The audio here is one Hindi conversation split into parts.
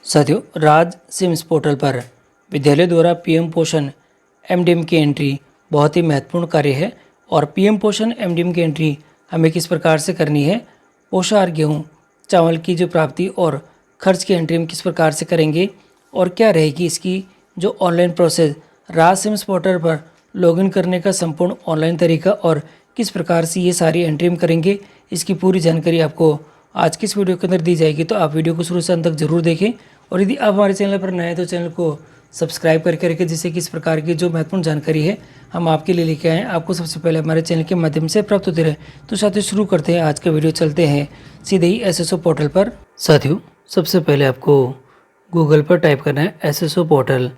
साथियों, राज सिम्स पोर्टल पर विद्यालय द्वारा पीएम पोषण एमडीएम की एंट्री बहुत ही महत्वपूर्ण कार्य है। और पीएम पोषण एमडीएम की एंट्री हमें किस प्रकार से करनी है, पोषाहार गेहूँ चावल की जो प्राप्ति और खर्च की एंट्री हम किस प्रकार से करेंगे और क्या रहेगी इसकी जो ऑनलाइन प्रोसेस, राज सिम्स पोर्टल पर लॉगिन करने का संपूर्ण ऑनलाइन तरीका और किस प्रकार से ये सारी एंट्री हम करेंगे, इसकी पूरी जानकारी आपको आज की इस वीडियो के अंदर दी जाएगी। तो आप वीडियो को शुरू से अंत तक जरूर देखें और यदि आप हमारे चैनल पर नए हैं तो चैनल को सब्सक्राइब करके रखें, जिससे कि इस प्रकार की जो महत्वपूर्ण जानकारी है हम आपके लिए लेके आएँ, आपको सबसे पहले हमारे चैनल के माध्यम से प्राप्त होती रहे। तो साथियों, शुरू करते हैं आज का वीडियो। चलते हैं सीधे ही एसएसओ पोर्टल पर। साथियों, सबसे पहले आपको गूगल पर टाइप करना है एसएसओ पोर्टल,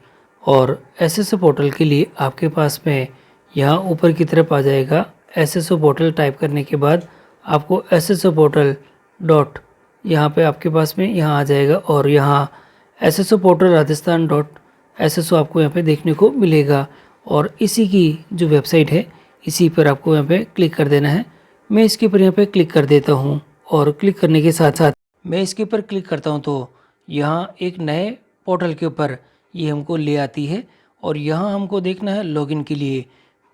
और एसएसओ पोर्टल के लिए आपके पास में यहाँ ऊपर की तरफ आ जाएगा एसएसओ पोर्टल। टाइप करने के बाद आपको एसएसओ पोर्टल डॉट यहाँ पे आपके पास में यहाँ आ जाएगा, और यहाँ SSO portal Rajasthan dot SSO आपको यहाँ पे देखने को मिलेगा। और इसी की जो वेबसाइट है इसी पर आपको यहाँ पे क्लिक कर देना है। मैं इसके ऊपर यहाँ पे क्लिक कर देता हूँ, और क्लिक करने के साथ साथ मैं इसके ऊपर क्लिक करता हूँ तो यहाँ एक नए पोर्टल के ऊपर ये हमको ले आती है। और यहाँ हमको देखना है लॉगिन के लिए।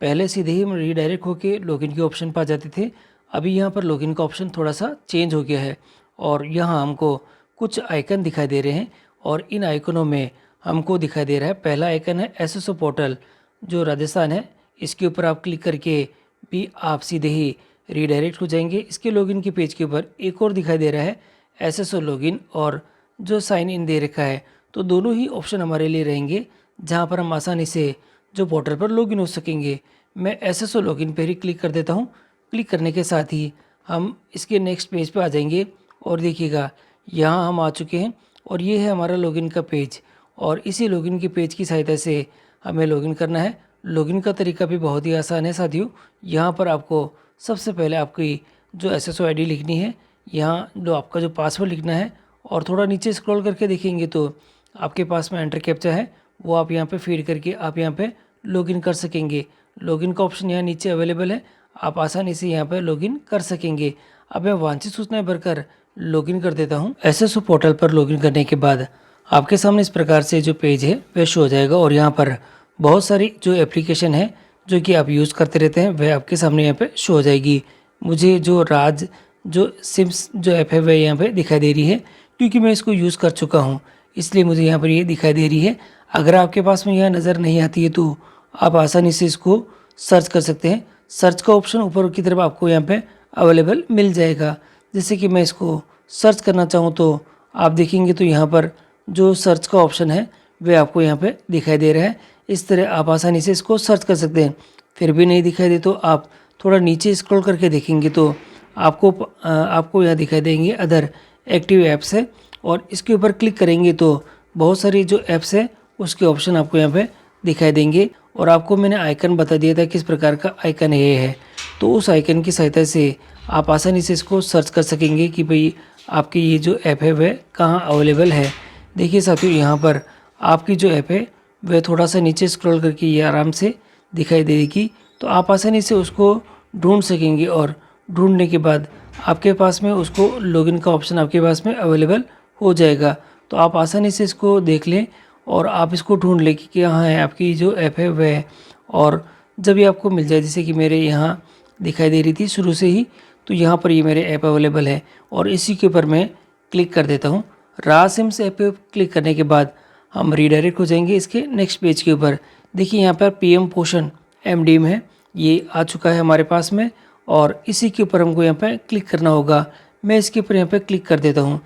पहले सीधे ही हम रीडायरेक्ट होके लॉगिन के ऑप्शन पर आ जाते थे, अभी यहाँ पर लॉगिन का ऑप्शन थोड़ा सा चेंज हो गया है। और यहाँ हमको कुछ आइकन दिखाई दे रहे हैं, और इन आइकनों में हमको दिखाई दे रहा है, पहला आइकन है एसएसओ पोर्टल जो राजस्थान है, इसके ऊपर आप क्लिक करके भी आप सीधे ही रीडायरेक्ट हो जाएंगे। इसके लॉगिन के पेज के ऊपर एक और दिखाई दे रहा है एसएसओ लॉगिन और जो साइन इन दे रखा है। तो दोनों ही ऑप्शन हमारे लिए रहेंगे जहाँ पर हम आसानी से जो पोर्टल पर लॉगिन हो सकेंगे। मैं एसएसओ लॉगिन पर ही क्लिक कर देता हूँ। क्लिक करने के साथ ही हम इसके नेक्स्ट पेज पे आ जाएंगे, और देखिएगा यहाँ हम आ चुके हैं, और ये है हमारा लॉगिन का पेज। और इसी लॉगिन के पेज की सहायता से हमें लॉगिन करना है। लॉगिन का तरीका भी बहुत ही आसान है साथियों। यहाँ पर आपको सबसे पहले आपकी जो एसएसओ आईडी लिखनी है, यहाँ जो आपका जो पासवर्ड लिखना है, और थोड़ा नीचे स्क्रॉल करके देखेंगे तो आपके पास में एंटर कैप्चा है, वो आप यहाँ पे फीड करके आप यहाँ पे लॉगिन कर सकेंगे। लॉगिन का ऑप्शन यहाँ नीचे अवेलेबल है, आप आसानी से यहाँ पर लॉगिन कर सकेंगे। अब मैं वांछित सूचनाएं भरकर लॉगिन कर देता हूँ। एसएसओ पोर्टल पर लॉगिन करने के बाद आपके सामने इस प्रकार से जो पेज है वह शो हो जाएगा, और यहाँ पर बहुत सारी जो एप्लीकेशन है जो कि आप यूज़ करते रहते हैं वह आपके सामने यहाँ पे शो हो जाएगी। मुझे जो राज जो सिम्स जो ऐप है वह यहाँ पे दिखाई दे रही है, क्योंकि मैं इसको यूज़ कर चुका हूँ, इसलिए मुझे यहाँ पर ये दिखाई दे रही है। अगर आपके पास में यह नज़र नहीं आती है तो आप आसानी से इसको सर्च कर सकते हैं। सर्च का ऑप्शन ऊपर की तरफ आपको यहाँ पे अवेलेबल मिल जाएगा। जैसे कि मैं इसको सर्च करना चाहूँ तो आप देखेंगे तो यहाँ पर जो सर्च का ऑप्शन है वह आपको यहाँ पे दिखाई दे रहा है। इस तरह आप आसानी से इसको सर्च कर सकते हैं। फिर भी नहीं दिखाई दे तो आप थोड़ा नीचे स्क्रॉल करके देखेंगे तो आपको यहाँ दिखाई देंगे अदर एक्टिव ऐप्स है, और इसके ऊपर क्लिक करेंगे तो बहुत सारी जो ऐप्स है उसके ऑप्शन आपको यहाँ पे दिखाई देंगे। और आपको मैंने आइकन बता दिया था किस प्रकार का आइकन ये है, तो उस आइकन की सहायता से आप आसानी से इसको सर्च कर सकेंगे कि भाई आपकी ये जो ऐप है वह कहाँ अवेलेबल है। देखिए साथियों, यहाँ पर आपकी जो ऐप है वह थोड़ा सा नीचे स्क्रॉल करके ये आराम से दिखाई देगी, तो आप आसानी से उसको ढूंढ सकेंगे। और ढूंढने के बाद आपके पास में उसको लॉगिन का ऑप्शन आपके पास में अवेलेबल हो जाएगा। तो आप आसानी से इसको देख लें और आप इसको ढूंढ लें कि कहाँ है आपकी जो ऐप है वह। और जब ये आपको मिल जाए, जैसे कि मेरे यहाँ दिखाई दे रही थी शुरू से ही, तो यहाँ पर ये मेरे ऐप अवेलेबल है, और इसी के ऊपर मैं क्लिक कर देता हूँ। राज सिम्स ऐप पे क्लिक करने के बाद हम रीडायरेक्ट हो जाएंगे इसके नेक्स्ट पेज के ऊपर। देखिए यहाँ पर पीएम पोषण एमडीएम है, ये आ चुका है हमारे पास में, और इसी के ऊपर हमको यहाँ पर क्लिक करना होगा। मैं इसके ऊपर यहाँ पर क्लिक कर देता हूँ।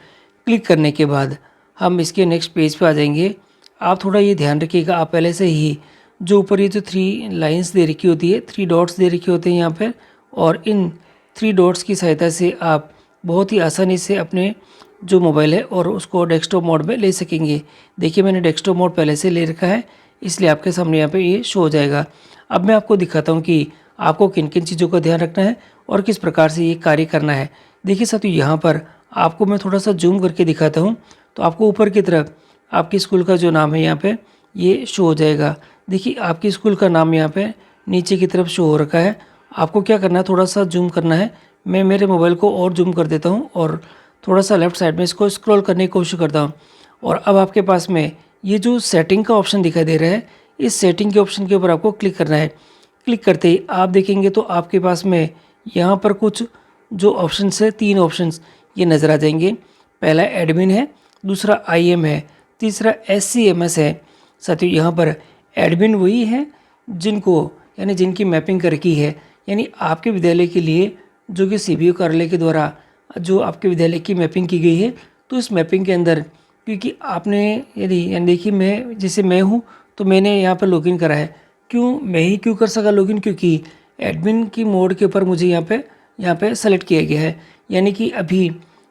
क्लिक करने के बाद हम इसके नेक्स्ट पेज पर आ जाएंगे। आप थोड़ा ये ध्यान रखिएगा, आप पहले से ही जो ऊपर ये जो 3 लाइंस दे रखी होती है, 3 डॉट्स दे रखे होते हैं यहाँ पर, और इन 3 डॉट्स की सहायता से आप बहुत ही आसानी से अपने जो मोबाइल है और उसको डेस्कटॉप मोड में ले सकेंगे। देखिए मैंने डेस्कटॉप मोड पहले से ले रखा है, इसलिए आपके सामने यहाँ पे ये शो हो जाएगा। अब मैं आपको दिखाता हूँ कि आपको किन किन चीज़ों का ध्यान रखना है और किस प्रकार से ये कार्य करना है। देखिए साथियों, यहाँ पर आपको मैं थोड़ा सा जूम करके दिखाता हूँ, तो आपको ऊपर की तरफ आपकी स्कूल का जो नाम है यहाँ पे ये शो हो जाएगा। देखिए आपकी स्कूल का नाम यहाँ पे नीचे की तरफ शो हो रखा है। आपको क्या करना है, थोड़ा सा जूम करना है। मैं मेरे मोबाइल को और जूम कर देता हूँ और थोड़ा सा लेफ्ट साइड में इसको स्क्रॉल करने की कोशिश करता हूँ, और अब आपके पास में ये जो सेटिंग का ऑप्शन दिखाई दे रहा है, इस सेटिंग के ऑप्शन के ऊपर आपको क्लिक करना है। क्लिक करते ही आप देखेंगे तो आपके पास में यहाँ पर कुछ जो ऑप्शंस है, 3 ऑप्शंस ये नज़र आ जाएंगे। पहला एडमिन है, दूसरा IM है, तीसरा SCMS है। साथियों यहाँ पर एडमिन वही है जिनको यानी जिनकी मैपिंग कर रखी है, यानी आपके विद्यालय के लिए जो कि CBO कार्यालय के द्वारा जो आपके विद्यालय की मैपिंग की गई है। तो इस मैपिंग के अंदर क्योंकि आपने यदि यानी देखिए मैं जैसे मैं हूँ तो मैंने यहाँ पर लॉगिन करा है। क्यों मैं ही क्यों कर सका लॉगिन? क्योंकि एडमिन की मोड के ऊपर मुझे यहाँ पे सेलेक्ट किया गया है। यानी कि अभी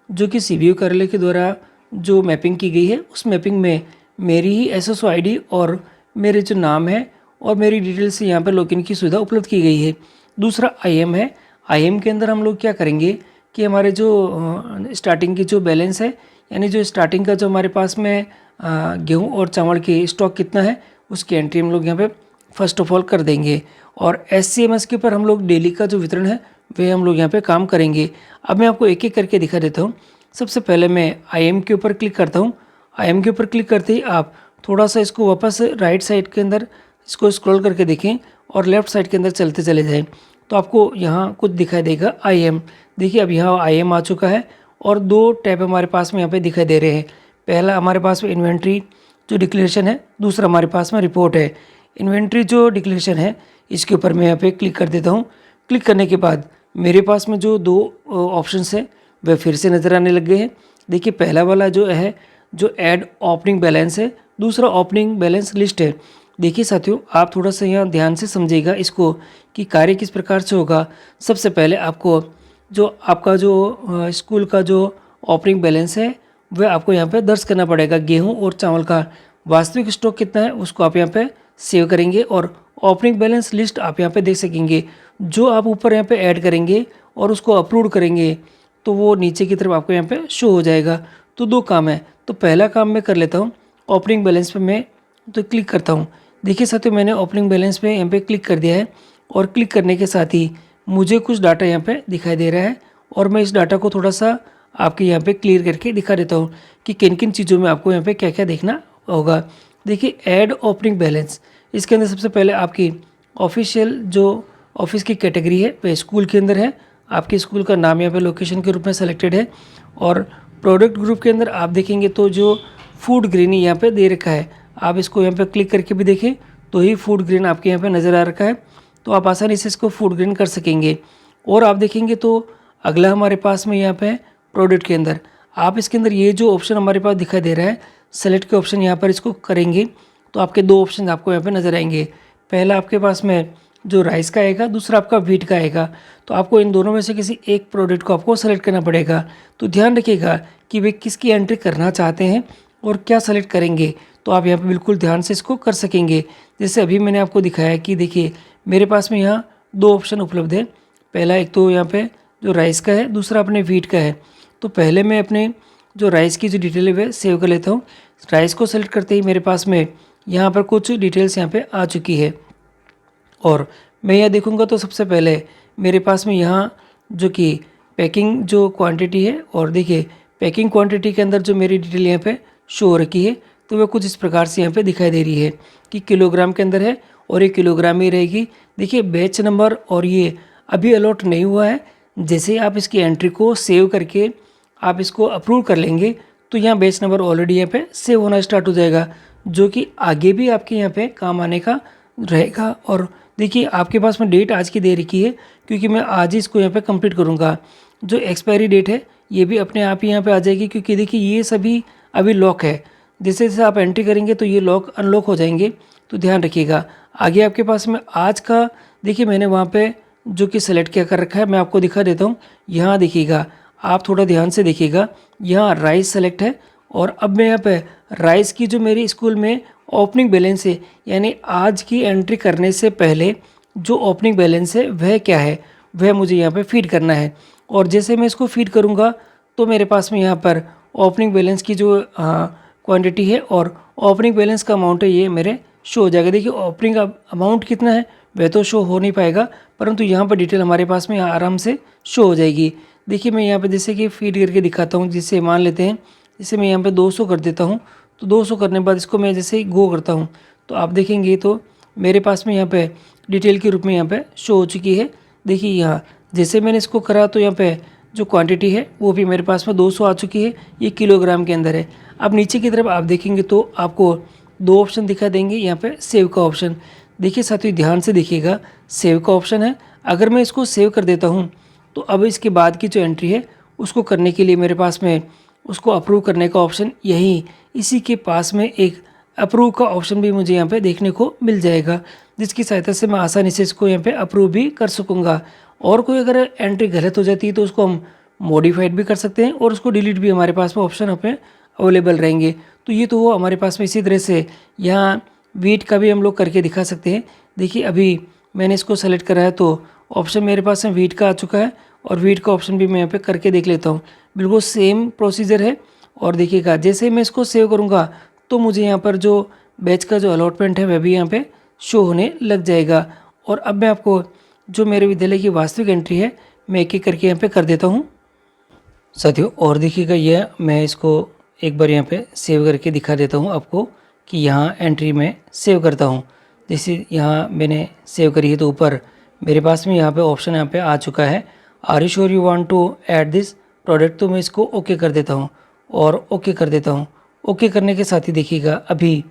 जो कि CBO कार्यालय के द्वारा जो मैपिंग की गई है उस मैपिंग में मेरी ही SSO ID और मेरे जो नाम है और मेरी डिटेल से यहाँ पर लॉगिन की सुविधा उपलब्ध की गई है। दूसरा IM है। IM के अंदर हम लोग क्या करेंगे कि हमारे जो स्टार्टिंग की जो बैलेंस है, यानी जो स्टार्टिंग का जो हमारे पास में गेहूँ और चावल की स्टॉक कितना है उसकी एंट्री हम लोग यहाँ पे फर्स्ट ऑफ ऑल कर देंगे। और SCMS के ऊपर हम लोग डेली का जो वितरण है वह हम लोग यहाँ पे काम करेंगे। अब मैं आपको एक एक करके दिखा देता हूँ। सबसे पहले मैं IM के ऊपर क्लिक करता हूँ। IM के ऊपर क्लिक करते ही आप थोड़ा सा इसको वापस राइट साइड के अंदर इसको स्क्रॉल करके देखें और लेफ्ट साइड के अंदर चलते चले जाएं तो आपको यहाँ कुछ दिखाई देगा IM। देखिए अब यहाँ IM आ चुका है और 2 टैब हमारे पास में यहाँ पे दिखाई दे रहे हैं। पहला हमारे पास में इन्वेंट्री जो डिक्लेरेशन है, दूसरा हमारे पास में रिपोर्ट है। इन्वेंट्री जो डिक्लेरेशन है इसके ऊपर मैं यहाँ पे क्लिक कर देता हूँ। क्लिक करने के बाद मेरे पास में जो 2 ऑप्शंस हैं वह फिर से नज़र आने लग गए हैं। देखिए पहला वाला जो है जो ऐड ओपनिंग बैलेंस है, दूसरा ओपनिंग बैलेंस लिस्ट है। देखिए साथियों आप थोड़ा सा यहाँ ध्यान से समझिएगा इसको कि कार्य किस प्रकार से होगा। सबसे पहले आपको जो आपका जो स्कूल का जो ओपनिंग बैलेंस है वह आपको यहाँ पे दर्ज करना पड़ेगा। गेहूं और चावल का वास्तविक स्टॉक कितना है उसको आप यहाँ पे सेव करेंगे और ओपनिंग बैलेंस लिस्ट आप यहाँ पे देख सकेंगे। जो आप ऊपर यहाँ पे ऐड करेंगे और उसको अप्रूव करेंगे तो वो नीचे की तरफ आपको यहाँ पे शो हो जाएगा। तो 2 काम है। तो पहला काम मैं कर लेता हूँ, ओपनिंग बैलेंस पे मैं तो क्लिक करता हूँ। देखिए साथियों मैंने ओपनिंग बैलेंस पे यहाँ पे क्लिक कर दिया है और क्लिक करने के साथ ही मुझे कुछ डाटा यहाँ पे दिखाई दे रहा है और मैं इस डाटा को थोड़ा सा आपके यहाँ पे क्लियर करके दिखा देता हूँ कि किन किन चीज़ों में आपको यहाँ पे क्या क्या देखना होगा। देखिए ऐड ओपनिंग बैलेंस, इसके अंदर सबसे पहले आपकी ऑफिशियल जो ऑफिस की कैटेगरी है वह स्कूल के अंदर है। आपके स्कूल का नाम यहाँ पे लोकेशन के रूप में सेलेक्टेड है। और प्रोडक्ट ग्रुप के अंदर आप देखेंगे तो जो फूड ग्रेन यहाँ पे दे रखा है, आप इसको यहाँ पे क्लिक करके भी देखें तो ही फूड ग्रेन आपके यहाँ पे नज़र आ रखा है। तो आप आसानी से इसको फूड ग्रेन कर सकेंगे। और आप देखेंगे तो अगला हमारे पास में यहाँ पे प्रोडक्ट के अंदर आप इसके अंदर ये जो ऑप्शन हमारे पास दिखाई दे रहा है सेलेक्ट के ऑप्शन, यहाँ पर इसको करेंगे तो आपके 2 ऑप्शन आपको यहाँ पे नज़र आएंगे। पहला आपके पास में जो राइस का आएगा, दूसरा आपका व्हीट का आएगा। तो आपको इन दोनों में से किसी एक प्रोडक्ट को आपको सेलेक्ट करना पड़ेगा। तो ध्यान रखिएगा कि वे किसकी एंट्री करना चाहते हैं और क्या सेलेक्ट करेंगे। तो आप यहाँ पे बिल्कुल ध्यान से इसको कर सकेंगे। जैसे अभी मैंने आपको दिखाया कि देखिए मेरे पास में यहाँ 2 ऑप्शन उपलब्ध है। पहला एक तो यहाँ पे जो राइस का है, दूसरा अपने व्हीट का है। तो पहले मैं अपने जो राइस की जो डिटेल है वह सेव कर लेता हूँ। राइस को सेलेक्ट करते ही मेरे पास में यहाँ पर कुछ डिटेल्स यहाँ पे आ चुकी है और मैं यह देखूँगा तो सबसे पहले मेरे पास में यहाँ जो कि पैकिंग जो क्वांटिटी है और देखिए पैकिंग क्वांटिटी के अंदर जो मेरी डिटेल यहाँ पे शो हो रखी है तो वह कुछ इस प्रकार से यहाँ पे दिखाई दे रही है कि किलोग्राम के अंदर है और ये किलोग्राम ही रहेगी। देखिए बैच नंबर और ये अभी अलॉट नहीं हुआ है। जैसे आप इसकी एंट्री को सेव करके आप इसको अप्रूव कर लेंगे तो यहाँ बैच नंबर ऑलरेडी यहाँ पे सेव होना स्टार्ट हो जाएगा, जो कि आगे भी आपके यहाँ पे काम आने का रहेगा। और देखिए आपके पास में डेट आज की दे रखी है क्योंकि मैं आज ही इसको यहाँ पे कंप्लीट करूँगा। जो एक्सपायरी डेट है ये भी अपने आप ही यहाँ पे आ जाएगी क्योंकि देखिए ये सभी अभी लॉक है। जैसे जैसे आप एंट्री करेंगे तो ये लॉक अनलॉक हो जाएंगे। तो ध्यान रखिएगा। आगे आपके पास में आज का देखिए मैंने वहाँ पे जो कि सेलेक्ट क्या कर रखा है मैं आपको दिखा देता हूँ। यहाँ देखिएगा, आप थोड़ा ध्यान से देखिएगा, यहाँ राइस सेलेक्ट है और अब मैं यहाँ पे राइस की जो मेरी स्कूल में ओपनिंग बैलेंस है यानी आज की एंट्री करने से पहले जो ओपनिंग बैलेंस है वह क्या है वह मुझे यहाँ पे फीड करना है। और जैसे मैं इसको फीड करूँगा तो मेरे पास में यहाँ पर ओपनिंग बैलेंस की जो क्वांटिटी है और ओपनिंग बैलेंस का अमाउंट है ये मेरे शो हो जाएगा। देखिए ओपनिंग अमाउंट कितना है वह तो शो हो नहीं पाएगा, परंतु यहाँ पर डिटेल हमारे पास में आराम से शो हो जाएगी। देखिए मैं यहाँ पे जैसे कि फीड करके दिखाता हूँ, जिससे मान लेते हैं जैसे मैं यहाँ पे 200 कर देता हूँ, तो 200 करने के बाद इसको मैं जैसे ही गो करता हूँ तो आप देखेंगे तो मेरे पास में यहाँ पे डिटेल के रूप में यहाँ पे शो हो चुकी है। देखिए यहाँ जैसे मैंने इसको करा तो यहाँ पे जो क्वांटिटी है वो भी मेरे पास में 200 आ चुकी है, ये किलोग्राम के अंदर है। अब नीचे की तरफ आप देखेंगे तो आपको दो ऑप्शन दिखा देंगे, यहाँ पे सेव का ऑप्शन। देखिए साथियों ध्यान से देखिएगा, सेव का ऑप्शन है। अगर मैं इसको सेव कर देता हूँ तो अब इसके बाद की जो एंट्री है उसको करने के लिए मेरे पास में उसको अप्रूव करने का ऑप्शन यही इसी के पास में एक अप्रूव का ऑप्शन भी मुझे यहाँ पे देखने को मिल जाएगा, जिसकी सहायता से मैं आसानी से इसको यहाँ पे अप्रूव भी कर सकूँगा। और कोई अगर एंट्री गलत हो जाती है तो उसको हम मॉडिफाइड भी कर सकते हैं और उसको डिलीट भी हमारे पास में ऑप्शन अपने अवेलेबल रहेंगे। तो ये तो वो हमारे पास में इसी तरह से यहाँ वेट का भी हम लोग करके दिखा सकते हैं। देखिए अभी मैंने इसको सेलेक्ट करा है तो ऑप्शन मेरे पास में वेट का आ चुका है और वेट का ऑप्शन भी मैं यहाँ पे करके देख लेता हूँ। बिल्कुल सेम प्रोसीजर है। और देखिएगा जैसे ही मैं इसको सेव करूँगा तो मुझे यहाँ पर जो बैच का जो अलॉटमेंट है वह भी यहाँ पे शो होने लग जाएगा। और अब मैं आपको जो मेरे विद्यालय की वास्तविक एंट्री है मैं एक एक करके यहाँ पे कर देता हूँ साथियों। और देखिएगा ये मैं इसको एक बार यहाँ पे सेव करके दिखा देता हूँ आपको कि यहाँ एंट्री में सेव करता हूँ। जैसे यहाँ मैंने सेव करी है तो ऊपर मेरे पास में यहाँ पे ऑप्शन यहाँ पे आ चुका है, are you sure you want to add this product. तो मैं इसको ओके कर देता हूँ और ओके कर देता हूँ। ओके करने के साथ ही देखिएगा अभी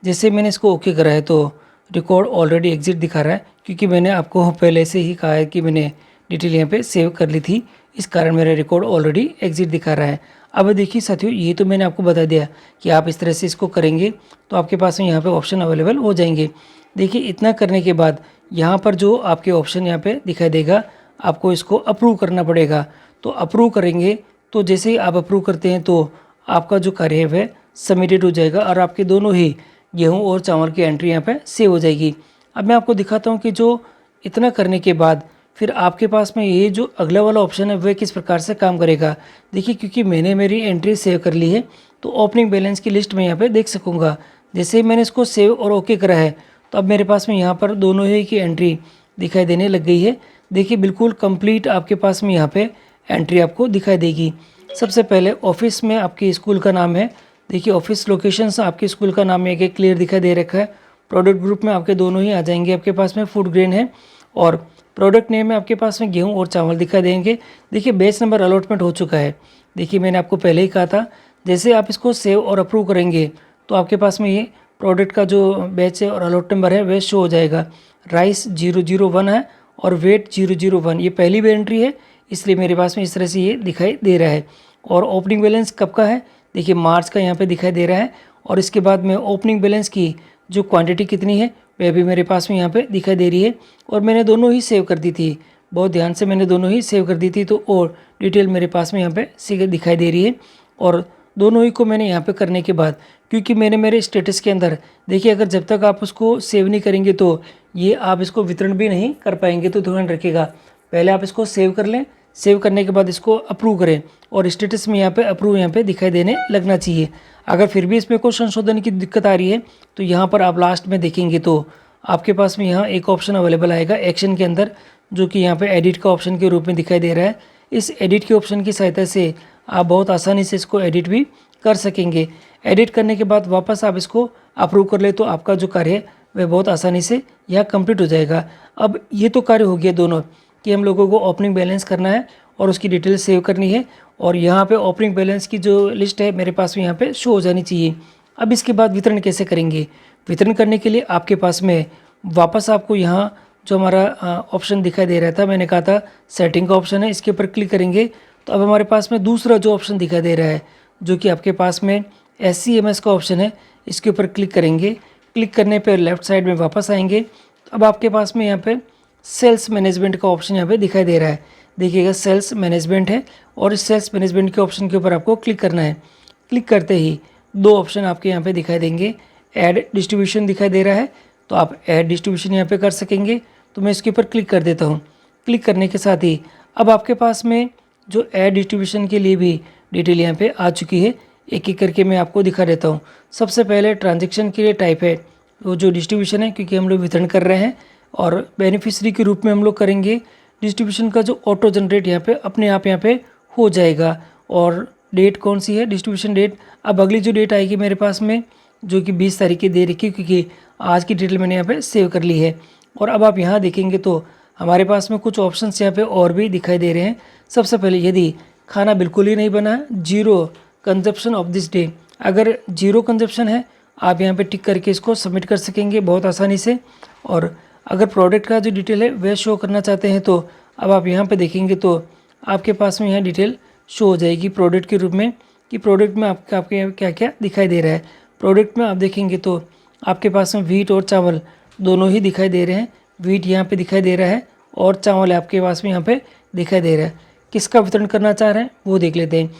जैसे मैंने इसको ओके करा है तो रिकॉर्ड ऑलरेडी एग्जिट दिखा रहा है, क्योंकि मैंने आपको पहले से ही कहा है कि मैंने डिटेल यहाँ पे सेव कर ली थी, इस कारण मेरा रिकॉर्ड ऑलरेडी एग्जिट दिखा रहा है। अब देखिए साथियों ये तो मैंने आपको बता दिया कि आप इस तरह से इसको करेंगे तो आपके पास में यहाँ पे ऑप्शन अवेलेबल हो जाएंगे। देखिए इतना करने के बाद यहाँ पर जो आपके ऑप्शन यहाँ पे दिखाई देगा आपको इसको अप्रूव करना पड़ेगा। तो अप्रूव करेंगे तो जैसे ही आप अप्रूव करते हैं तो आपका जो कार्य है वह सबमिटेड हो जाएगा और आपके दोनों ही गेहूँ और चावल की एंट्री यहाँ पे सेव हो जाएगी। अब मैं आपको दिखाता हूँ कि जो इतना करने के बाद फिर आपके पास में ये जो अगला वाला ऑप्शन है वह किस प्रकार से काम करेगा। देखिए क्योंकि मैंने मेरी एंट्री सेव कर ली है तो ओपनिंग बैलेंस की लिस्ट में यहाँ पे देख सकूँगा। जैसे ही मैंने इसको सेव और ओके करा है तो अब मेरे पास में यहाँ पर दोनों ही की एंट्री दिखाई देने लग गई है। देखिए बिल्कुल कंप्लीट आपके पास में यहाँ पे एंट्री आपको दिखाई देगी। सबसे पहले ऑफिस में आपके स्कूल का नाम है, देखिए ऑफिस लोकेशंस आपके स्कूल का नाम एक क्लियर दिखाई दे रखा है। प्रोडक्ट ग्रुप में आपके दोनों ही आ जाएंगे, आपके पास में फूड ग्रेन है और प्रोडक्ट नेम में आपके पास में गेहूं और चावल दिखाई देंगे। देखिए बैच नंबर अलॉटमेंट हो चुका है। देखिए मैंने आपको पहले ही कहा था जैसे आप इसको सेव और अप्रूव करेंगे तो आपके पास में ये प्रोडक्ट का जो बैच है और अलॉट नंबर है वह शो हो जाएगा। राइस 001 है और वेट 001, ये पहली भी एंट्री है इसलिए मेरे पास में इस तरह से ये दिखाई दे रहा है। और ओपनिंग बैलेंस कब का है, देखिए मार्च का यहाँ पे दिखाई दे रहा है। और इसके बाद में ओपनिंग बैलेंस की जो क्वांटिटी कितनी है वह भी मेरे पास में यहाँ पे दिखाई दे रही है। और मैंने दोनों ही सेव कर दी थी, बहुत ध्यान से मैंने दोनों ही सेव कर दी थी तो और डिटेल मेरे पास में यहाँ पे दिखाई दे रही है। और दोनों ही को मैंने यहाँ पे करने के बाद क्योंकि मैंने मेरे स्टेटस के अंदर देखिए अगर जब तक आप उसको सेव नहीं करेंगे तो ये आप इसको वितरण भी नहीं कर पाएंगे। तो ध्यान रखिएगा पहले आप इसको सेव कर लें, सेव करने के बाद इसको अप्रूव करें और स्टेटस में यहाँ पे अप्रूव यहाँ पे दिखाई देने लगना चाहिए। अगर फिर भी इसमें कोई संशोधन की दिक्कत आ रही है तो यहाँ पर आप लास्ट में देखेंगे तो आपके पास में यहाँ एक ऑप्शन अवेलेबल आएगा एक्शन के अंदर, जो कि यहाँ पे एडिट का ऑप्शन के रूप में दिखाई दे रहा है। इस एडिट के ऑप्शन की सहायता से आप बहुत आसानी से इसको एडिट भी कर सकेंगे। एडिट करने के बाद वापस आप इसको अप्रूव कर ले तो आपका जो कार्य है वह बहुत आसानी से यहाँ कंप्लीट हो जाएगा। अब ये तो कार्य हो गया दोनों कि हम लोगों को ओपनिंग बैलेंस करना है और उसकी डिटेल सेव करनी है और यहाँ पे ओपनिंग बैलेंस की जो लिस्ट है मेरे पास में यहाँ पे शो हो जानी चाहिए। अब इसके बाद वितरण कैसे करेंगे, वितरण करने के लिए आपके पास में वापस आपको यहाँ जो हमारा ऑप्शन दिखाई दे रहा था, मैंने कहा था सेटिंग का ऑप्शन है, इसके ऊपर क्लिक करेंगे तो अब हमारे पास में दूसरा जो ऑप्शन दिखाई दे रहा है जो कि आपके पास में SCMS का ऑप्शन है, इसके ऊपर क्लिक करेंगे। क्लिक करने पर लेफ्ट साइड में वापस आएंगे तो अब आपके पास में यहाँ पे सेल्स मैनेजमेंट का ऑप्शन यहाँ पे दिखाई दे रहा है। देखिएगा सेल्स मैनेजमेंट है और इस सेल्स मैनेजमेंट के ऑप्शन के ऊपर आपको क्लिक करना है। क्लिक करते ही दो ऑप्शन आपके यहाँ पे दिखाई देंगे, ऐड डिस्ट्रीब्यूशन दिखाई दे रहा है तो आप ऐड डिस्ट्रीब्यूशन यहाँ पे कर सकेंगे। तो मैं इसके ऊपर क्लिक कर देता हूँ। क्लिक करने के साथ ही अब आपके पास में जो ऐड डिस्ट्रीब्यूशन के लिए भी डिटेल यहाँ पे आ चुकी है, एक एक करके मैं आपको दिखा देता हूँ। सबसे पहले ट्रांजेक्शन के लिए टाइप है वो जो डिस्ट्रीब्यूशन है, क्योंकि हम लोग वितरण कर रहे हैं और बेनिफिशरी के रूप में हम लोग करेंगे। डिस्ट्रीब्यूशन का जो ऑटो जनरेट यहाँ पे अपने आप यहाँ पे हो जाएगा और डेट कौन सी है, डिस्ट्रीब्यूशन डेट। अब अगली जो डेट आएगी मेरे पास में जो कि 20 तारीख की दे रखी है, क्योंकि आज की डिटेल मैंने यहाँ पे सेव कर ली है। और अब आप यहाँ देखेंगे तो हमारे पास में कुछ ऑप्शंस यहाँ पे और भी दिखाई दे रहे हैं। सबसे पहले यदि खाना बिल्कुल ही नहीं बना है, zero consumption of this day, अगर जीरो कंजप्शन है आप यहाँ पे टिक करके इसको सबमिट कर सकेंगे बहुत आसानी से। और अगर प्रोडक्ट का जो डिटेल है वह शो करना चाहते हैं तो अब आप यहाँ पे देखेंगे तो आपके पास में यहाँ डिटेल शो हो जाएगी प्रोडक्ट के रूप में कि प्रोडक्ट में आपके क्या क्या दिखाई दे रहा है। प्रोडक्ट में आप देखेंगे तो आपके पास में व्हीट और चावल दोनों ही दिखाई दे रहे हैं। व्हीट यहाँ पे दिखाई दे रहा है और चावल आपके पास में यहाँ पे दिखाई दे रहा है। किसका वितरण करना चाह रहे हैं वो देख लेते हैं।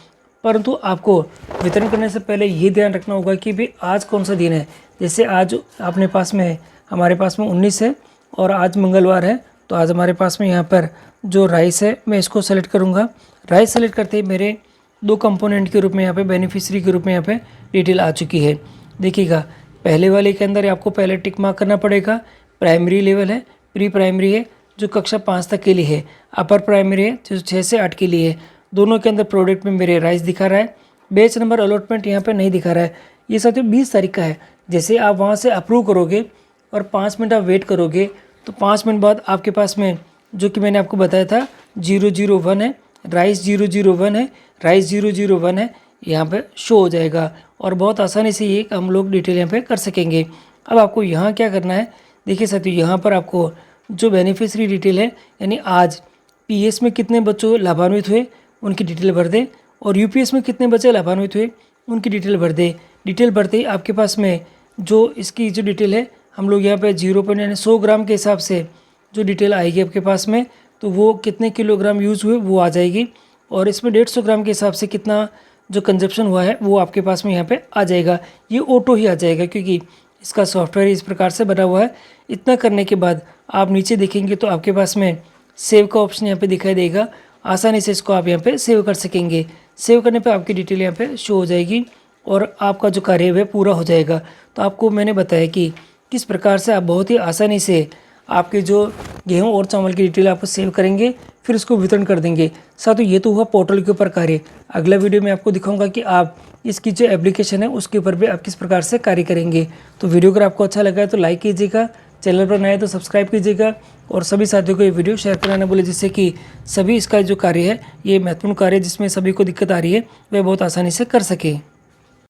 परंतु आपको वितरण करने से पहले ये ध्यान रखना होगा कि भाई आज कौन सा दिन है। जैसे आज अपने पास में है, हमारे पास में 19 है और आज मंगलवार है, तो आज हमारे पास में यहाँ पर जो राइस है मैं इसको सेलेक्ट करूँगा। राइस सेलेक्ट करते ही मेरे 2 कंपोनेंट के रूप में यहाँ पे बेनिफिशियरी के रूप में यहाँ पे डिटेल आ चुकी है। देखिएगा पहले वाले के अंदर आपको पहले टिक मार्क करना पड़ेगा। प्राइमरी लेवल है, प्री प्राइमरी है जो कक्षा 5 तक के लिए है, अपर प्राइमरी है जो 6 से 8 के लिए है। दोनों के अंदर प्रोडक्ट में मेरे राइस दिखा रहा है, बैच नंबर अलॉटमेंट यहाँ पे नहीं दिखा रहा है। ये साथियों 20 तारीख का है। जैसे आप वहाँ से अप्रूव करोगे और 5 मिनट आप वेट करोगे तो 5 मिनट बाद आपके पास में जो कि मैंने आपको बताया था 001 है, राइस 001 है, राइस 001 है, यहाँ पे शो हो जाएगा और बहुत आसानी से ये हम लोग डिटेल यहाँ पे कर सकेंगे। अब आपको यहाँ क्या करना है, देखिए साथियों यहाँ पर आपको जो बेनिफिशियरी डिटेल है यानी आज पीएस में कितने बच्चों लाभान्वित हुए उनकी डिटेल भर दें और यूपीएस में कितने बच्चे लाभान्वित हुए उनकी डिटेल भर दें। डिटेल भरते ही आपके पास में जो इसकी जो डिटेल है हम लोग यहाँ पे 100 ग्राम के हिसाब से जो डिटेल आएगी आपके पास में तो वो कितने किलोग्राम यूज़ हुए वो आ जाएगी और इसमें 150 ग्राम के हिसाब से कितना जो कंजप्शन हुआ है वो आपके पास में यहाँ पे आ जाएगा। ये ऑटो ही आ जाएगा क्योंकि इसका सॉफ्टवेयर इस प्रकार से बना हुआ है। इतना करने के बाद आप नीचे देखेंगे तो आपके पास में सेव का ऑप्शन यहाँ पे दिखाई देगा। आसानी से इसको आप यहाँ पे सेव कर सकेंगे। सेव करने पे आपकी डिटेल यहाँ पे शो हो जाएगी और आपका जो कार्य है पूरा हो जाएगा। तो आपको मैंने बताया कि किस प्रकार से आप बहुत ही आसानी से आपके जो गेहूं और चावल की डिटेल आपको सेव करेंगे फिर उसको वितरण कर देंगे। साथियों ये तो हुआ पोर्टल के ऊपर कार्य। अगला वीडियो में आपको दिखाऊंगा कि आप इसकी जो एप्लीकेशन है उसके ऊपर भी आप किस प्रकार से कार्य करेंगे। तो वीडियो अगर आपको अच्छा लगा है तो लाइक कीजिएगा, चैनल पर नए हैं तो सब्सक्राइब कीजिएगा और सभी साथियों को ये वीडियो शेयर करना न भूलें जिससे कि सभी इसका जो कार्य है ये महत्वपूर्ण कार्य जिसमें सभी को दिक्कत आ रही है वह बहुत आसानी से कर सके।